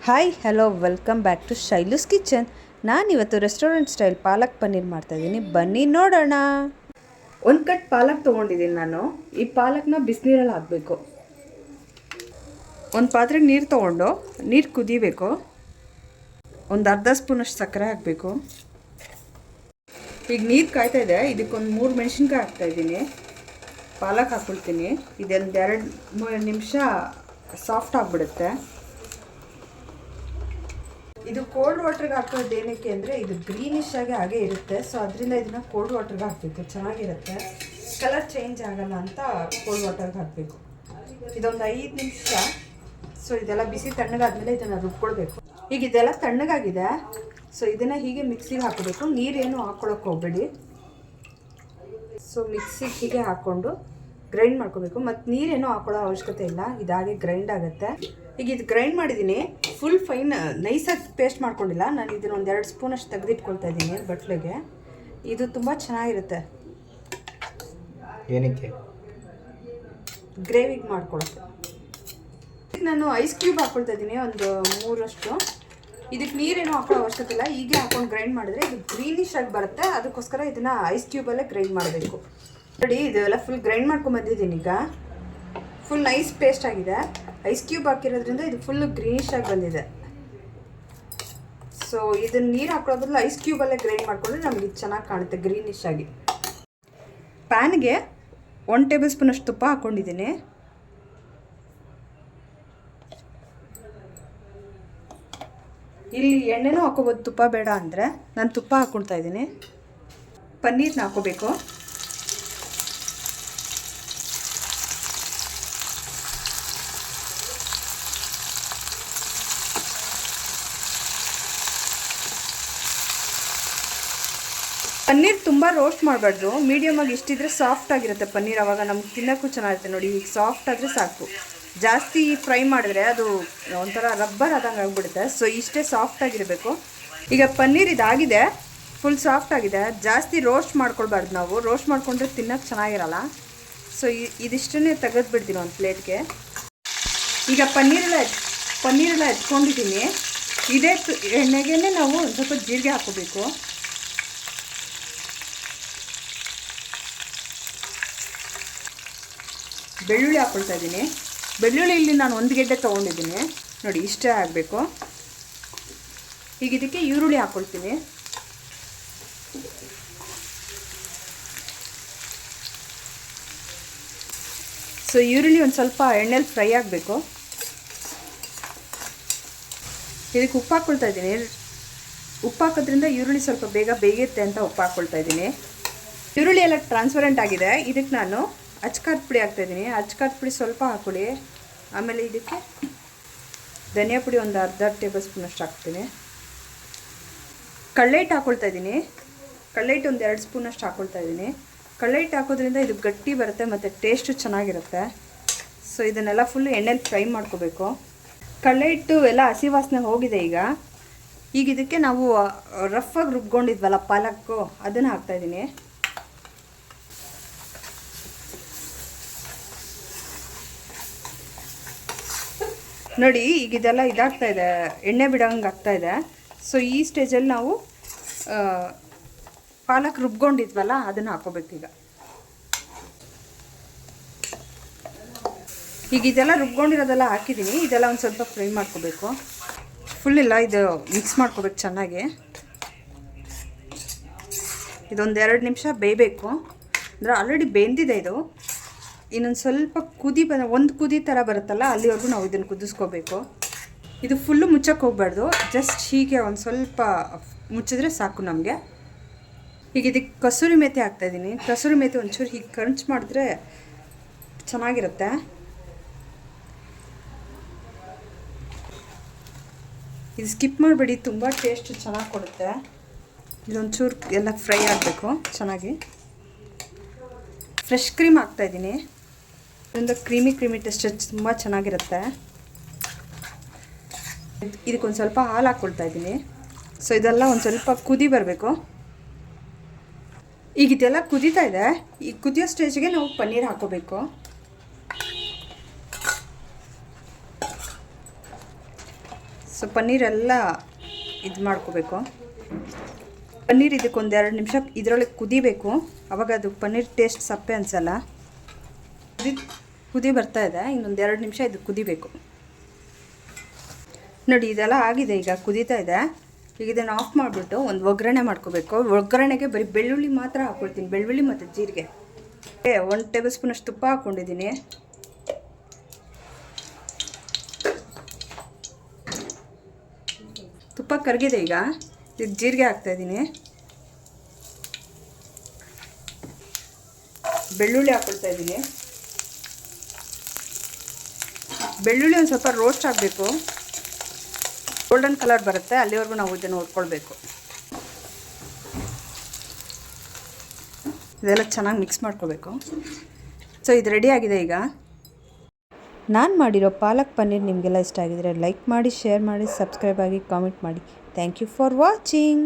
Hi hello welcome back to Shailu's kitchen. ನಾನಿವತ್ತು restaurant style palak paneer ಮಾಡ್ತಾಯಿದ್ದೀನಿ, ಬನ್ನಿ ನೋಡೋಣ. ಒಂದು ಕಟ್ ಪಾಲಕ್ ತೊಗೊಂಡಿದ್ದೀನಿ ನಾನು. ಈ ಪಾಲಕ್ನ ಬಿಸಿನೀರಲ್ಲಿ ಹಾಕಬೇಕು. ಒಂದು ಪಾತ್ರೆಗೆ ನೀರು ತೊಗೊಂಡು ನೀರು ಕುದಿಬೇಕು. ಒಂದು ಅರ್ಧ ಸ್ಪೂನಷ್ಟು ಸಕ್ಕರೆ ಹಾಕಬೇಕು. ಈಗ ನೀರು ಕಾಯ್ತಾ ಇದೆ, ಇದಕ್ಕೊಂದು 3 ಮೆಣಸಿನ್ಕಾಯಿ ಹಾಕ್ತಾಯಿದ್ದೀನಿ. ಪಾಲಕ್ ಹಾಕ್ಕೊಳ್ತೀನಿ. ಇದೊಂದು 2-3 ನಿಮಿಷ ಸಾಫ್ಟ್ ಆಗಿಬಿಡುತ್ತೆ. ಇದು ಕೋಲ್ಡ್ ವಾಟರ್ಗೆ ಹಾಕೋದು ಏನಕ್ಕೆ ಅಂದರೆ ಇದು ಗ್ರೀನಿಶ್ ಆಗಿ ಹಾಗೆ ಇರುತ್ತೆ. ಸೊ ಅದರಿಂದ ಇದನ್ನು ಕೋಲ್ಡ್ ವಾಟರ್ಗೆ ಹಾಕಬೇಕು, ಚೆನ್ನಾಗಿರುತ್ತೆ. ಕಲರ್ ಚೇಂಜ್ ಆಗಲ್ಲ ಅಂತ ಕೋಲ್ಡ್ ವಾಟರ್ಗೆ ಹಾಕಬೇಕು. ಇದೊಂದು 5 ನಿಮಿಷ. ಸೊ ಇದೆಲ್ಲ ಬಿಸಿ ತಣ್ಣಗಾದ್ಮೇಲೆ ಇದನ್ನು ರುಬ್ಕೊಳ್ಬೇಕು. ಈಗ ಇದೆಲ್ಲ ತಣ್ಣಗಾಗಿದೆ. ಸೊ ಇದನ್ನು ಹೀಗೆ ಮಿಕ್ಸಿಗೆ ಹಾಕಬೇಕು. ನೀರೇನು ಹಾಕ್ಕೊಳಕ್ಕೆ ಹೋಗಬೇಡಿ. ಸೊ ಮಿಕ್ಸಿಗೆ ಹೀಗೆ ಹಾಕ್ಕೊಂಡು ಗ್ರೈಂಡ್ ಮಾಡ್ಕೋಬೇಕು. ಮತ್ತು ನೀರೇನು ಹಾಕೊಳ್ಳೋ ಅವಶ್ಯಕತೆ ಇಲ್ಲ, ಇದಾಗೆ ಗ್ರೈಂಡ್ ಆಗುತ್ತೆ. ಈಗ ಇದು ಗ್ರೈಂಡ್ ಮಾಡಿದ್ದೀನಿ. ಫುಲ್ ಫೈನ್ ನೈಸಾಗಿ ಪೇಸ್ಟ್ ಮಾಡ್ಕೊಂಡಿಲ್ಲ ನಾನು. ಇದನ್ನು ಒಂದು 2 ಸ್ಪೂನಷ್ಟು ತೆಗೆದಿಟ್ಕೊಳ್ತಾ ಇದ್ದೀನಿ ಬಟ್ಲಿಗೆ. ಇದು ತುಂಬ ಚೆನ್ನಾಗಿರುತ್ತೆ. ಏನಕ್ಕೆ? ಗ್ರೇವಿಗೆ ಮಾಡ್ಕೊಳುತ್ತೆ. ನಾನು ಐಸ್ ಕ್ಯೂಬ್ ಹಾಕ್ಕೊಳ್ತಾ ಇದ್ದೀನಿ, ಒಂದು 3 ಇದಕ್ಕೆ ನೀರೇನು ಹಾಕೊಳ್ಳೋ ಅವಶ್ಯಕತೆ ಇಲ್ಲ. ಹೀಗೆ ಹಾಕೊಂಡು ಗ್ರೈಂಡ್ ಮಾಡಿದ್ರೆ ಇದು ಗ್ರೀನಿಶ್ ಆಗಿ ಬರುತ್ತೆ. ಅದಕ್ಕೋಸ್ಕರ ಇದನ್ನು ಐಸ್ ಕ್ಯೂಬಲ್ಲೇ ಗ್ರೈಂಡ್ ಮಾಡಬೇಕು. ನೋಡಿ, ಇದೆಲ್ಲ ಫುಲ್ ಗ್ರೈಂಡ್ ಮಾಡ್ಕೊಂಬಂದಿದ್ದೀನಿ. ಈಗ ಫುಲ್ ನೈಸ್ ಪೇಸ್ಟ್ ಆಗಿದೆ. ಐಸ್ ಕ್ಯೂಬ್ ಹಾಕಿರೋದ್ರಿಂದ ಇದು ಫುಲ್ ಗ್ರೀನಿಶ್ ಆಗಿ ಬಂದಿದೆ. ಸೊ ಇದನ್ನು ನೀರು ಹಾಕೊಳ್ಳೋ ಬದಲು ಐಸ್ ಕ್ಯೂಬಲ್ಲೇ ಗ್ರೈಂಡ್ ಮಾಡಿಕೊಂಡ್ರೆ ನಮಗೆ ಇದು ಚೆನ್ನಾಗಿ ಕಾಣುತ್ತೆ ಗ್ರೀನಿಶ್ ಆಗಿ. ಪ್ಯಾನ್ಗೆ 1 ಟೇಬಲ್ ಸ್ಪೂನಷ್ಟು ತುಪ್ಪ ಹಾಕ್ಕೊಂಡಿದ್ದೀನಿ. ಇಲ್ಲಿ ಎಣ್ಣೆನೂ ಹಾಕೋಬೋದು, ತುಪ್ಪ ಬೇಡ ಅಂದರೆ. ನಾನು ತುಪ್ಪ ಹಾಕ್ಕೊಳ್ತಾ ಇದ್ದೀನಿ. ಪನ್ನೀರ್ನ ಹಾಕೋಬೇಕು. ಪನ್ನೀರ್ ತುಂಬ ರೋಸ್ಟ್ ಮಾಡಬಾರ್ದು, ಮೀಡಿಯಮಾಗಿ ಇಷ್ಟಿದ್ರೆ ಸಾಫ್ಟ್ ಆಗಿರುತ್ತೆ ಪನ್ನೀರ್. ಆವಾಗ ನಮ್ಗೆ ತಿನ್ನೋಕ್ಕೂ ಚೆನ್ನಾಗಿರುತ್ತೆ. ನೋಡಿ, ಈಗ ಸಾಫ್ಟ್ ಆದರೆ ಸಾಕು. ಜಾಸ್ತಿ ಫ್ರೈ ಮಾಡಿದ್ರೆ ಅದು ಒಂಥರ ರಬ್ಬರ್ ಆದಂಗೆ ಆಗಿಬಿಡುತ್ತೆ. ಸೊ ಇಷ್ಟೇ ಸಾಫ್ಟ್ ಆಗಿರಬೇಕು. ಈಗ ಪನ್ನೀರ್ ಇದಾಗಿದೆ, ಫುಲ್ ಸಾಫ್ಟ್ ಆಗಿದೆ. ಜಾಸ್ತಿ ರೋಸ್ಟ್ ಮಾಡ್ಕೊಳ್ಬಾರ್ದು ನಾವು. ರೋಸ್ಟ್ ಮಾಡಿಕೊಂಡ್ರೆ ತಿನ್ನೋಕ್ಕೆ ಚೆನ್ನಾಗಿರಲ್ಲ. ಸೊ ಇದಿಷ್ಟನ್ನೇ ತೆಗೆದುಬಿಡ್ತೀನಿ ಒಂದು ಪ್ಲೇಟ್ಗೆ. ಈಗ ಪನ್ನೀರೆಲ್ಲ ಎತ್ಕೊಂಡಿದ್ದೀನಿ. ಇದೇ ಎಣ್ಣೆಗೆ ನಾವು ಒಂದು ಸ್ವಲ್ಪ ಜೀರಿಗೆ ಹಾಕೋಬೇಕು. ಬೆಳ್ಳುಳ್ಳಿ ಹಾಕ್ಕೊಳ್ತಾ ಇದ್ದೀನಿ. ಬೆಳ್ಳುಳ್ಳಿ ಇಲ್ಲಿ ನಾನು 1 ಗೆಡ್ಡೆ ತೊಗೊಂಡಿದ್ದೀನಿ. ನೋಡಿ, ಇಷ್ಟೇ ಆಗಬೇಕು. ಈಗ ಇದಕ್ಕೆ ಈರುಳ್ಳಿ ಹಾಕ್ಕೊಳ್ತೀನಿ. ಸೊ ಈರುಳ್ಳಿ ಒಂದು ಸ್ವಲ್ಪ ಎಣ್ಣೆಲಿ ಫ್ರೈ ಆಗಬೇಕು. ಇದಕ್ಕೆ ಉಪ್ಪು ಹಾಕ್ಕೊಳ್ತಾ ಇದ್ದೀನಿ. ಉಪ್ಪು ಹಾಕೋದ್ರಿಂದ ಈರುಳ್ಳಿ ಸ್ವಲ್ಪ ಬೇಗ ಬೇಯುತ್ತೆ ಅಂತ ಉಪ್ಪು ಹಾಕ್ಕೊಳ್ತಾ ಇದ್ದೀನಿ. ಈರುಳ್ಳಿ ಎಲ್ಲ ಟ್ರಾನ್ಸ್ಪರೆಂಟ್ ಆಗಿದೆ. ಇದಕ್ಕೆ ನಾನು ಅಚ್ಕಾರದ ಪುಡಿ ಹಾಕ್ತಾಯಿದ್ದೀನಿ. ಅಚ್ಕಾರದ ಪುಡಿ ಸ್ವಲ್ಪ ಹಾಕ್ಕೊಳ್ಳಿ. ಆಮೇಲೆ ಇದಕ್ಕೆ ಧನಿಯಾ ಪುಡಿ ಒಂದು ಅರ್ಧ ಟೇಬಲ್ ಸ್ಪೂನಷ್ಟು ಹಾಕ್ತೀನಿ. ಕಡಲೆ ಹಿಟ್ಟು ಹಾಕ್ಕೊಳ್ತಾ ಇದ್ದೀನಿ. ಕಡಲೆ ಹಿಟ್ಟು ಒಂದು 2 ಸ್ಪೂನಷ್ಟು ಹಾಕ್ಕೊಳ್ತಾ ಇದ್ದೀನಿ. ಕಡಲೆ ಹಿಟ್ಟು ಹಾಕೋದ್ರಿಂದ ಇದು ಗಟ್ಟಿ ಬರುತ್ತೆ ಮತ್ತು ಟೇಸ್ಟು ಚೆನ್ನಾಗಿರುತ್ತೆ. ಸೊ ಇದನ್ನೆಲ್ಲ ಫುಲ್ಲು ಎಣ್ಣೆಲಿ ಫ್ರೈ ಮಾಡ್ಕೋಬೇಕು. ಕಡಲೆ ಹಿಟ್ಟು ಎಲ್ಲ ಹಸಿ ವಾಸನೆ ಹೋಗಿದೆ. ಈಗ ಇದಕ್ಕೆ ನಾವು ರಫಾಗಿ ರುಬ್ಕೊಂಡಿದ್ವಲ್ಲ ಪಾಲಕ್ಕು, ಅದನ್ನು ಹಾಕ್ತಾಯಿದ್ದೀನಿ. ನೋಡಿ, ಈಗ ಇದೆಲ್ಲ ಇದಾಗ್ತಾಯಿದೆ, ಎಣ್ಣೆ ಬಿಡೋಂಗೆ ಆಗ್ತಾಯಿದೆ. ಸೊ ಈ ಸ್ಟೇಜಲ್ಲಿ ನಾವು ಪಾಲಕ್ ರುಬ್ಕೊಂಡಿದ್ವಲ್ಲ ಅದನ್ನು ಹಾಕೋಬೇಕು. ಈಗ ಇದೆಲ್ಲ ರುಬ್ಕೊಂಡಿರೋದೆಲ್ಲ ಹಾಕಿದ್ದೀನಿ. ಇದೆಲ್ಲ ಒಂದು ಸ್ವಲ್ಪ ಫ್ರೈ ಮಾಡ್ಕೋಬೇಕು. ಫುಲ್ ಇಲ್ಲ, ಇದು ಮಿಕ್ಸ್ ಮಾಡ್ಕೋಬೇಕು ಚೆನ್ನಾಗಿ. ಇದೊಂದು 2 ನಿಮಿಷ ಬೇಯಬೇಕು. ಅಂದರೆ ಆಲ್ರೆಡಿ ಬೆಂದಿದೆ ಇದು. ಇನ್ನೊಂದು ಸ್ವಲ್ಪ ಒಂದು ಕುದಿ ಥರ ಬರುತ್ತಲ್ಲ, ಅಲ್ಲಿವರೆಗೂ ನಾವು ಇದನ್ನು ಕುದಿಸ್ಕೋಬೇಕು. ಇದು ಫುಲ್ಲು ಮುಚ್ಚಕ್ಕೆ ಹೋಗಬಾರ್ದು, ಜಸ್ಟ್ ಹೀಗೆ ಒಂದು ಸ್ವಲ್ಪ ಮುಚ್ಚಿದ್ರೆ ಸಾಕು ನಮಗೆ. ಈಗ ಇದಕ್ಕೆ ಕಸೂರಿ ಮೇಥಿ ಹಾಕ್ತಾಯಿದ್ದೀನಿ. ಕಸೂರಿ ಮೇಥಿ ಒಂಚೂರು ಹೀಗೆ ಕ್ರಂಚ್ ಮಾಡಿದ್ರೆ ಚೆನ್ನಾಗಿರುತ್ತೆ. ಇದು ಸ್ಕಿಪ್ ಮಾಡಬೇಡಿ, ತುಂಬ ಟೇಸ್ಟ್ ಚೆನ್ನಾಗಿ ಕೊಡುತ್ತೆ. ಇದೊಂಚೂರು ಎಲ್ಲ ಫ್ರೈ ಆಗಬೇಕು ಚೆನ್ನಾಗಿ. ಫ್ರೆಶ್ ಕ್ರೀಮ್ ಹಾಕ್ತಾಯಿದ್ದೀನಿ. ಇದೊಂದು ಕ್ರೀಮಿ ಟೇಸ್ಟ್ ತುಂಬ ಚೆನ್ನಾಗಿರುತ್ತೆ. ಇದಕ್ಕೊಂದು ಸ್ವಲ್ಪ ಹಾಲು ಹಾಕ್ಕೊಳ್ತಾ ಇದ್ದೀನಿ. ಸೊ ಇದೆಲ್ಲ ಒಂದು ಸ್ವಲ್ಪ ಕುದಿ ಬರಬೇಕು. ಈಗ ಇದೆಲ್ಲ ಕುದೀತಾ ಇದೆ. ಈ ಕುದಿಯೋ ಸ್ಟೇಜ್ಗೆ ನಾವು ಪನ್ನೀರ್ ಹಾಕೋಬೇಕು. ಸೊ ಪನ್ನೀರೆಲ್ಲ ಇದು ಮಾಡ್ಕೋಬೇಕು. ಪನ್ನೀರ್ ಇದಕ್ಕೆ 1-2 ನಿಮಿಷ ಇದರೊಳಗೆ ಕುದಿಬೇಕು. ಆವಾಗ ಅದು ಪನ್ನೀರ್ ಟೇಸ್ಟ್ ಸಪ್ಪೆ ಅನಿಸಲ್ಲ. ಕುದಿ ಬರ್ತಾ ಇದೆ, ಇನ್ನೊಂದು 2 ನಿಮಿಷ ಇದು ಕುದಿಬೇಕು. ನೋಡಿ ಇದೆಲ್ಲ ಆಗಿದೆ, ಈಗ ಕುದೀತಾ ಇದೆ. ಈಗ ಇದನ್ನು ಆಫ್ ಮಾಡಿಬಿಟ್ಟು ಒಂದು ಒಗ್ಗರಣೆ ಮಾಡ್ಕೋಬೇಕು. ಒಗ್ಗರಣೆಗೆ ಬರೀ ಬೆಳ್ಳುಳ್ಳಿ ಮಾತ್ರ ಹಾಕ್ಕೊಳ್ತೀನಿ, ಬೆಳ್ಳುಳ್ಳಿ ಮತ್ತು ಜೀರಿಗೆ. 1 ಟೇಬಲ್ ಸ್ಪೂನಷ್ಟು ತುಪ್ಪ ಹಾಕ್ಕೊಂಡಿದ್ದೀನಿ. ತುಪ್ಪ ಕರಗಿದೆ. ಈಗ ಇದಕ್ಕೆ ಜೀರಿಗೆ ಹಾಕ್ತಾಯಿದ್ದೀನಿ, ಬೆಳ್ಳುಳ್ಳಿ ಹಾಕ್ಕೊಳ್ತಾ ಇದ್ದೀನಿ. ಬೆಳ್ಳುಳ್ಳಿ ಒಂದು ಸ್ವಲ್ಪ ರೋಸ್ಟ್ ಆಗಬೇಕು, ಗೋಲ್ಡನ್ ಕಲರ್ ಬರುತ್ತೆ, ಅಲ್ಲಿವರೆಗೂ ನಾವು ಇದನ್ನು ಹುರ್ಕೊಳ್ಬೇಕು. ಇದೆಲ್ಲ ಚೆನ್ನಾಗಿ ಮಿಕ್ಸ್ ಮಾಡ್ಕೋಬೇಕು. ಸೊ ಇದು ರೆಡಿ ಆಗಿದೆ. ಈಗ ನಾನು ಮಾಡಿರೋ ಪಾಲಕ್ ಪನ್ನೀರ್ ನಿಮಗೆಲ್ಲ ಇಷ್ಟ ಆಗಿದರೆ ಲೈಕ್ ಮಾಡಿ, ಶೇರ್ ಮಾಡಿ, ಸಬ್ಸ್ಕ್ರೈಬ್ ಆಗಿ, ಕಾಮೆಂಟ್ ಮಾಡಿ. Thank you for watching.